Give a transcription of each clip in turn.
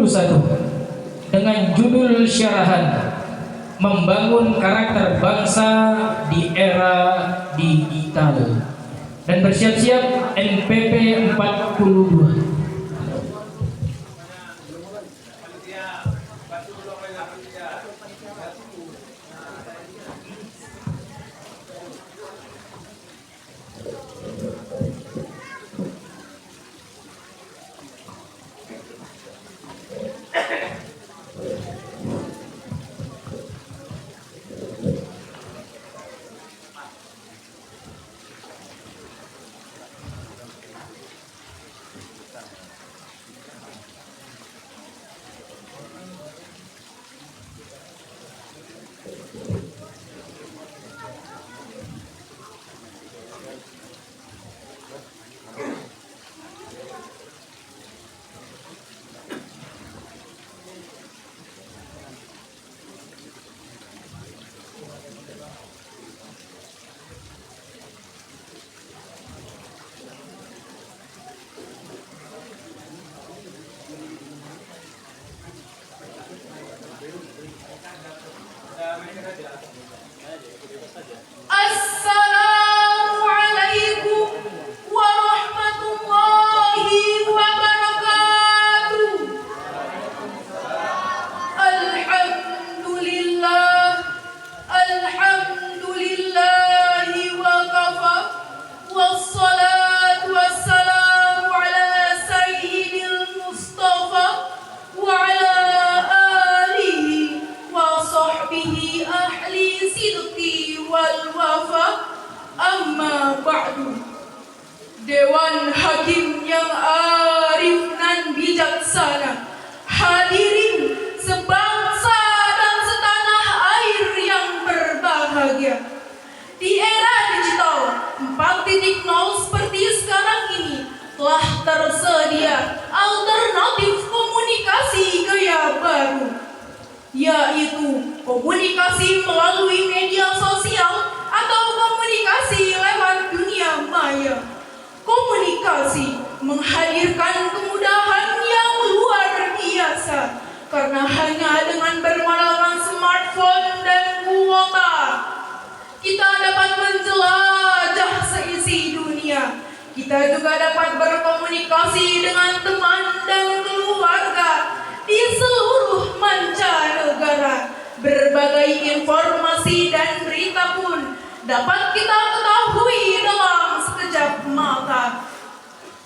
ke-21 dengan judul syarahan Membangun Karakter Bangsa di Era Digital, dan bersiap-siap NPP 42. Assalamualaikum warahmatullahi wabarakatuh. Alhamdulillahi wa kafa, wassalatu wassalamu ala sayyidil Mustafa wa ala alihi wa sahbihi ahli sidqi wal wafa. Amma ba'du. Dewan Hakim yang arif nan bijaksana, hadirin sebangsa dan setanah air yang berbahagia. Di era digital 4.0 seperti sekarang ini telah tersedia alternatif komunikasi gaya baru, yaitu komunikasi melalui media sosial atau komunikasi lewat dunia maya. Komunikasi menghadirkan kemudahan yang luar biasa karena hanya dengan bermodalkan smartphone dan kuota kita dapat menjelajah seisi dunia. Kita juga dapat berkomunikasi dengan teman dan keluarga di seluruh mancanegara. Berbagai informasi dan berita pun dapat kita ketahui dalam sekejap mata.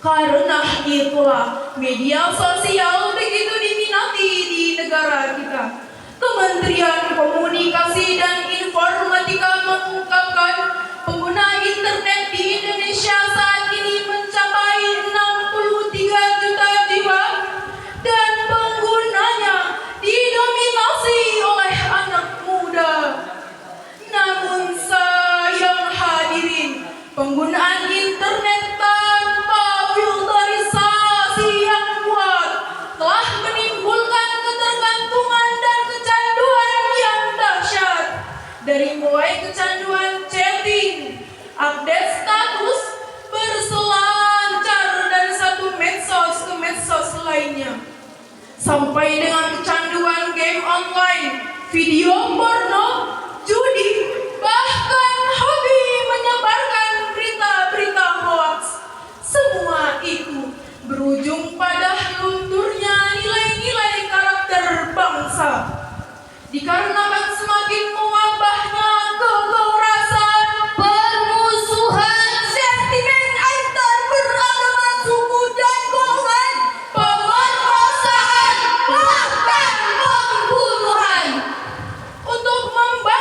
Karena itulah media sosial begitu diminati di negara kita. Kementerian Komunikasi dan Informatika mengungkapkan pengguna internet di Indonesia saat ini mencapai 63 juta jiwa dan penggunanya didominasi oleh anak muda. Namun sayang hadirin, penggunaan internet tanpa filterisasi yang kuat telah menimbulkan ketergantungan dan kecanduan yang dahsyat. Dari mulai kecanduan chatting, update status, berselancar dari satu medsos ke medsos lainnya, sampai dengan kecanduan game online, video porno, judi, bahkan hobi menyebarkan berita-berita hoax. Semua itu berujung pada lunturnya nilai-nilai karakter bangsa. Dikarenakan semakin mewabahnya kekerasan, permusuhan, sentimen antar beragama, suku dan golongan, pemerkosaan, bahkan pembunuhan. Untuk membangun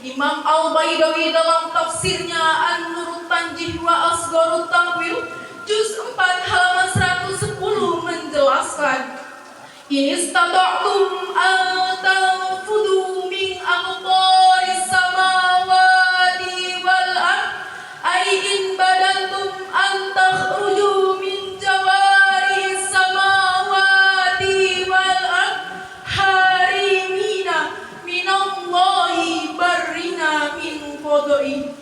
Imam Al-Baidawi dalam tafsirnya An-Nurut Tanjih wa Asgharut Ta'wil juz 4 halaman 110 menjelaskan, Inistata'tum an tanfudu min aqtaris samawati wal ard ay in badantum an takhruju min jawaris samawati wal ard harimina minallahi barrina min qadai.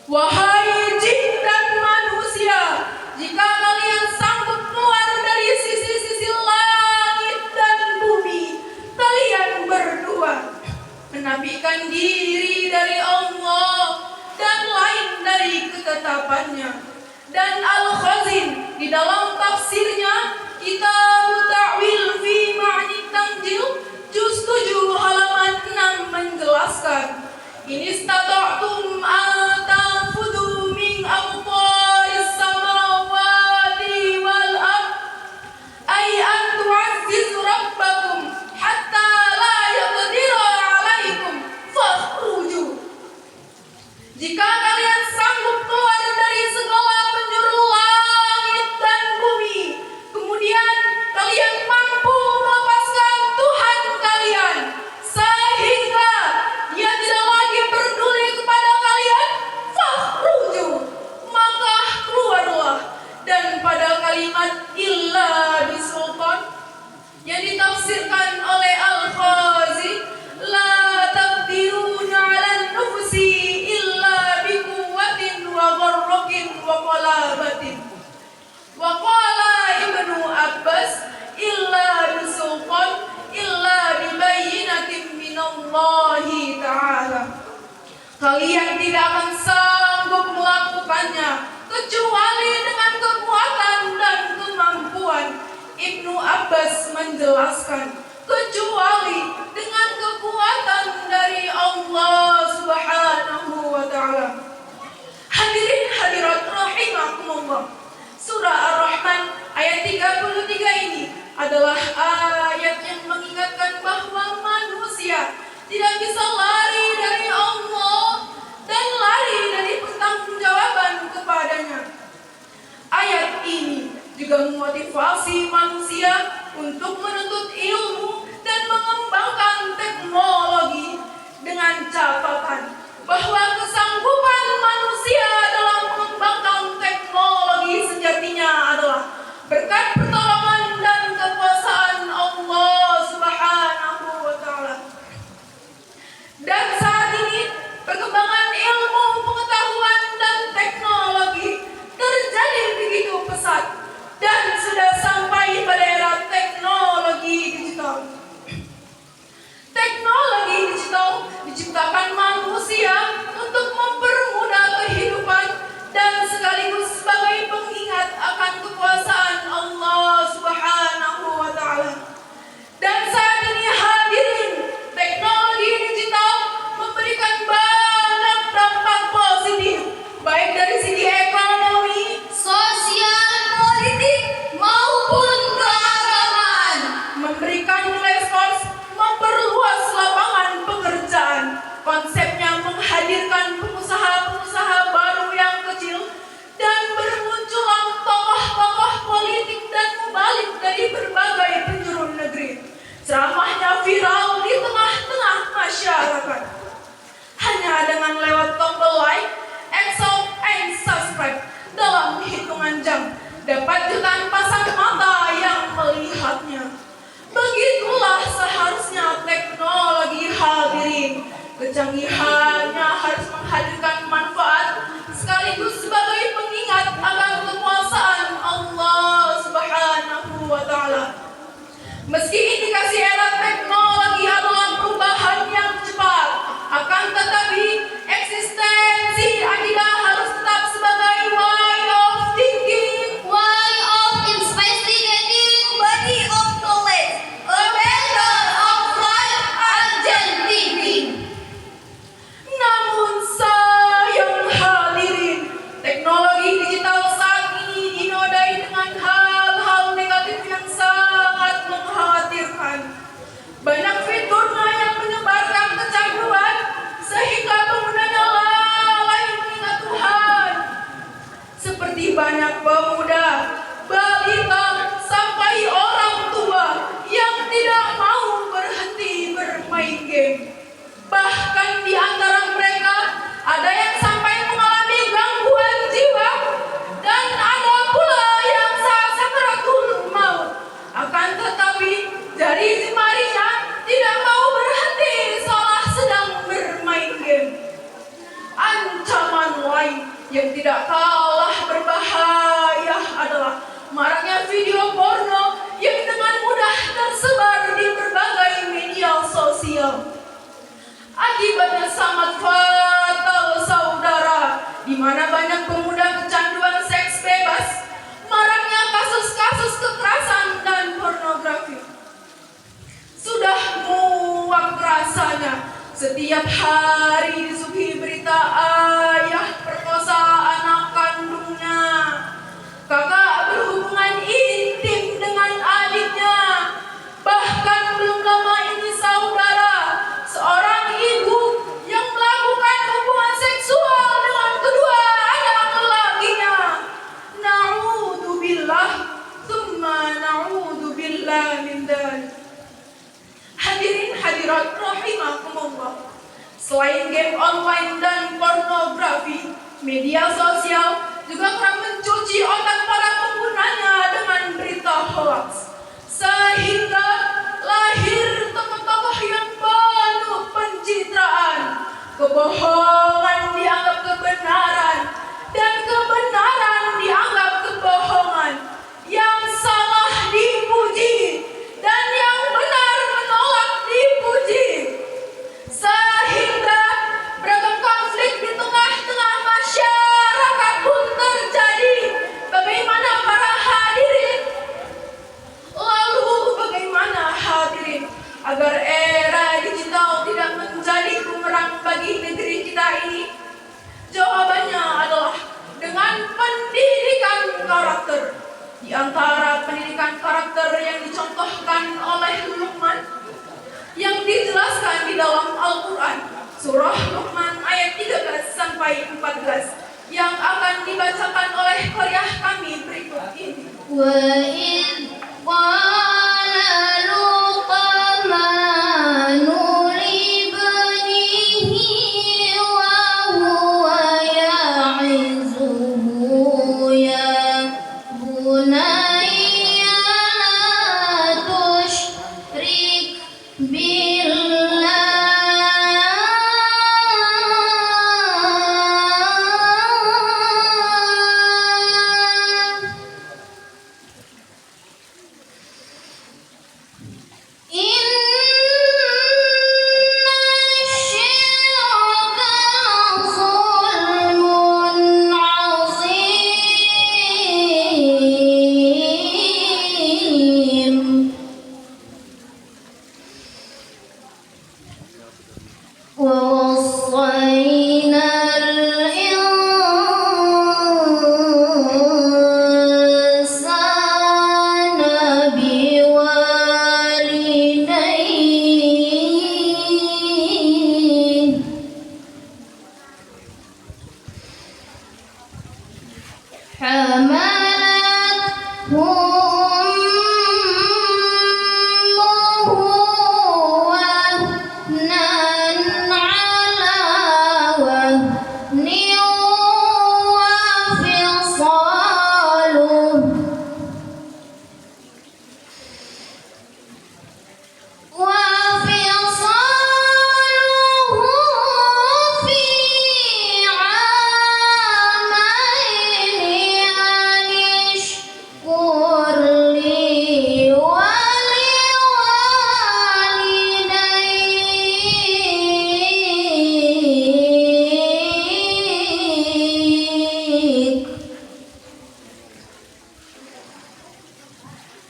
Wahai jin dan manusia, jika kalian sanggup keluar dari sisi-sisi langit dan bumi, kalian berdua menafikan diri dari Allah dan lain dari ketetapannya. Dan Al-Khazin di dalam tafsirnya Kitab Ta'wil fi Ma'ni Tanjil juz 7 halaman 6 menjelaskan, Inistata'tum an tanfudu min aqtaris samawati wal ard ay an tu'azzizu rabbakum hatta la yaqdira 'alaikum fakhruju. Jika kalian sanggup keluar dari segala penjuru langit dan bumi, kemudian kalian mampu melepaskan Tuhan kalian sehingga Dia tidak lagi peduli kepada kalian, fakhruju, maka keluarlah. Dan pada kalimat illa bisultan yang ditafsirkan oleh Al-Khazi, la taqdiruna 'ala nufsi illa biquwwatin wa Abbas menjelaskan, kecuali dengan kekuatan dari Allah Subhanahu wa Ta'ala. Hadirin hadirat rahimakumullah. Surah Ar-Rahman ayat 33 ini adalah ayat yang mengingatkan bahwa manusia tidak bisa lari dari Allah dan lari dari pertanggungjawaban kepadanya. Ayat ini juga memotivasi manusia untuk menuntut ilmu dan mengembangkan teknologi dengan catatan bahwa kesanggupan manusia dalam mengembangkan teknologi sejatinya adalah berkat pertolongan dan kekuasaan Allah Subhanahu wa Ta'ala. Dan saat ini perkembangan ilmu, pengetahuan dan teknologi terjadi begitu pesat dan sudah sampai pada era teknologi digital. Teknologi digital diciptakan manusia untuk mempermudah kehidupan dan sekaligus sebagai pengingat akan kekuasaan Allah Subhanahu wa Ta'ala. Dan saat ini hadirin, teknologi digital memberikan banyak dampak positif, baik dari segi ekonomi, sosial, politik, maupun keagamaan. Memberikan nilai plus, memperluas lapangan pekerjaan. Konsepnya menghadirkan pengusaha-pengusaha baru yang kecil dan bermunculan tokoh-tokoh politik dan mubalik dari berbagai penjuru negeri. Ceramahnya viral di tengah-tengah masyarakat. Hanya dengan lewat tombol like, excel, and subscribe dalam hitungan jam dapat jutaan pasang mata yang melihatnya. Begitulah seharusnya teknologi hadirin. Kecanggihannya harus menghadirkan manfaat sekaligus sebagai pengingat akan kekuasaan Allah Subhanahu wa Ta'ala. Meski indikasi era teknologi adalah perubahan yang cepat, akan tetapi eksistensi akidah harus tetap sebagai way of thinking, way of investigating, body of knowledge, a method of life and thinking. Namun sayang hadirin, teknologi digital saat ini dinodai dengan hal-hal negatif yang sangat mengkhawatirkan. Banyak fiturnya yang menyebarkan kecanduan sehingga penggunanya lalai mengingat Tuhan. Seperti banyak pemuda, balita, sampai orang tua yang tidak mau berhenti bermain game. Bahkan di antara mereka ada yang sampai mengalami gangguan jiwa dan ada pula yang saat sakaratul maut. Akan tetapi jari jemarinya tidak mau berhenti seolah sedang bermain game. Ancaman lain yang tidak kalah berbahaya adalah maraknya video porno yang dengan mudah tersebar di berbagai media sosial. Akibatnya sangat fatal saudara, di mana banyak pemuda kecanduan seks bebas, maraknya kasus-kasus kekerasan dan pornografi. Sudah muak rasanya setiap hari disuguhi berita ayah perkosa anak kandungnya, kakak berhubungan intim dengan adiknya. Bahkan belum lama ini saudara, seorang ibu yang melakukan hubungan seksual dengan kedua anak lelakinya. Na'udzubillah, tsumma na'udzubillah min dzalik. Hadirin hadirat rahimakumullah. Selain game online dan pornografi, media sosial juga kerap mencuci otak para penggunanya dengan berita hoax, sehingga lahir tokoh-tokoh yang penuh pencitraan. Kebohongan dianggap kebenaran dan kebenaran dianggap kebohongan. Yang salah dipuji dan yang benar menolak dipuji. Sehingga beragam konflik di tengah-tengah masyarakat pun terjadi. Di antara pendidikan karakter yang dicontohkan oleh Luqman yang dijelaskan di dalam Al-Quran, surah Luqman ayat 13 sampai 14 yang akan dibacakan oleh qariah kami berikut ini. وَإِذْ قَالَ لُقْمَانُ لِابْنِهِ وَهُوَ يَعِظُهُ يَا بُنَيَّ لَا تُشْرِكْ وَوَصَّيْنَا الْإِنسَانَ بِوَالِدَيْهِ حَمَلَتْهُ أُمُّهُ وَهْنًا عَلَى وَهْنٍ وَفِصَالُهُ فِي عَامَيْنِ أَنِ اشْكُرْ لِي وَلِوَالِدَيْكَ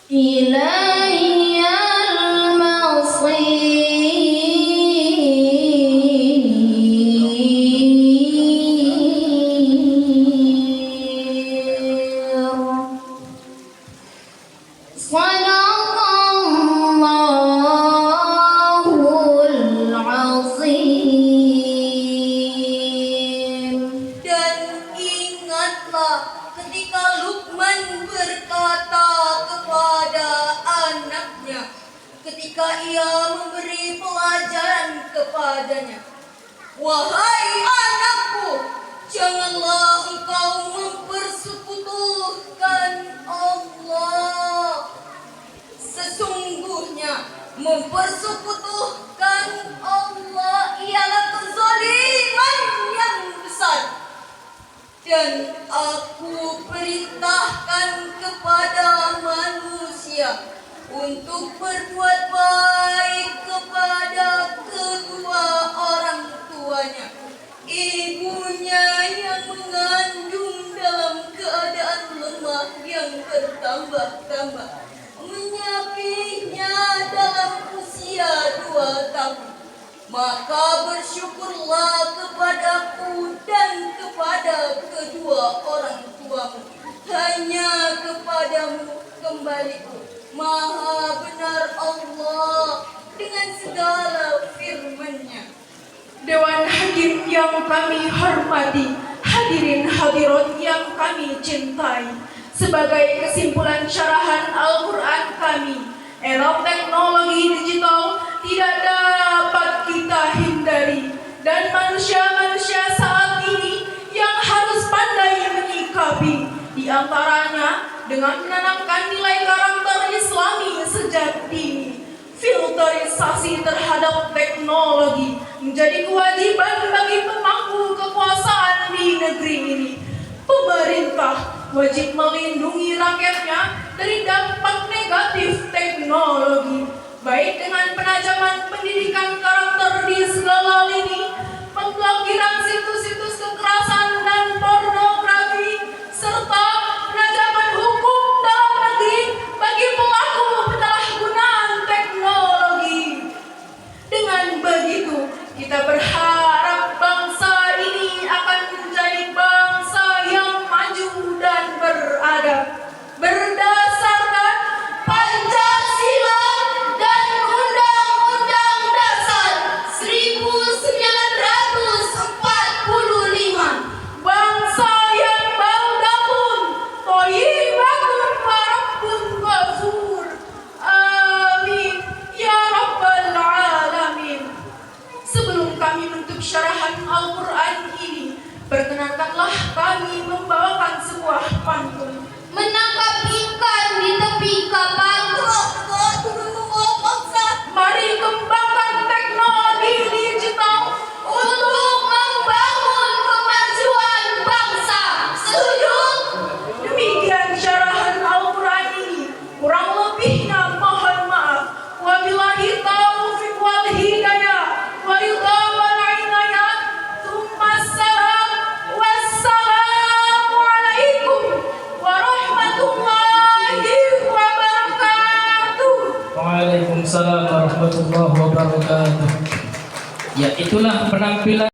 إِلَيَّ الْمَصِيرُ صدق الله العظيم. Dan ingatlah ketika Luqman berkata kepada anaknya ketika ia memberi pelajaran kepadanya, "Wahai anakku, janganlah engkau mempersekutukan Allah. Sesungguhnya mempersekutukan Allah ialah kezaliman yang besar. Dan aku perintahkan kepada manusia untuk berbuat baik kepada kedua orang tuanya. Ibunya yang mengandung dalam keadaan lemah yang bertambah-tambah, menyapihnya dalam usia 2 tahun. Maka bersyukurlah kepadaku dan kepada kedua orang tuamu. Hanya kepadamu kembaliku. Maha benar Allah dengan segala firman-Nya." Dewan Hakim yang kami hormati, hadirin hadirat yang kami cintai, sebagai kesimpulan syarahan Al-Quran kami, era teknologi digital tidak dapat kita hindari, dan manusia-manusia saat ini yang harus pandai menyikapi, di antaranya dengan menanamkan nilai karakter Islami sejak dini. Filterisasi terhadap teknologi menjadi kewajiban bagi pemangku kekuasaan di negeri ini. Pemerintah wajib melindungi rakyatnya dari dampak negatif teknologi, baik dengan penajaman pendidikan karakter di segala lini, pemblokiran situs-situs kekerasan dan pornografi, serta penajaman hukum dalam negeri bagi pelaku penyalahgunaan teknologi. Dengan begitu, kita berharap bangsa ini akan menjadi bangsa yang maju dan beradab, berdaya Waalaikumsalam warahmatullahi wabarakatuh. Ya, itulah penampilan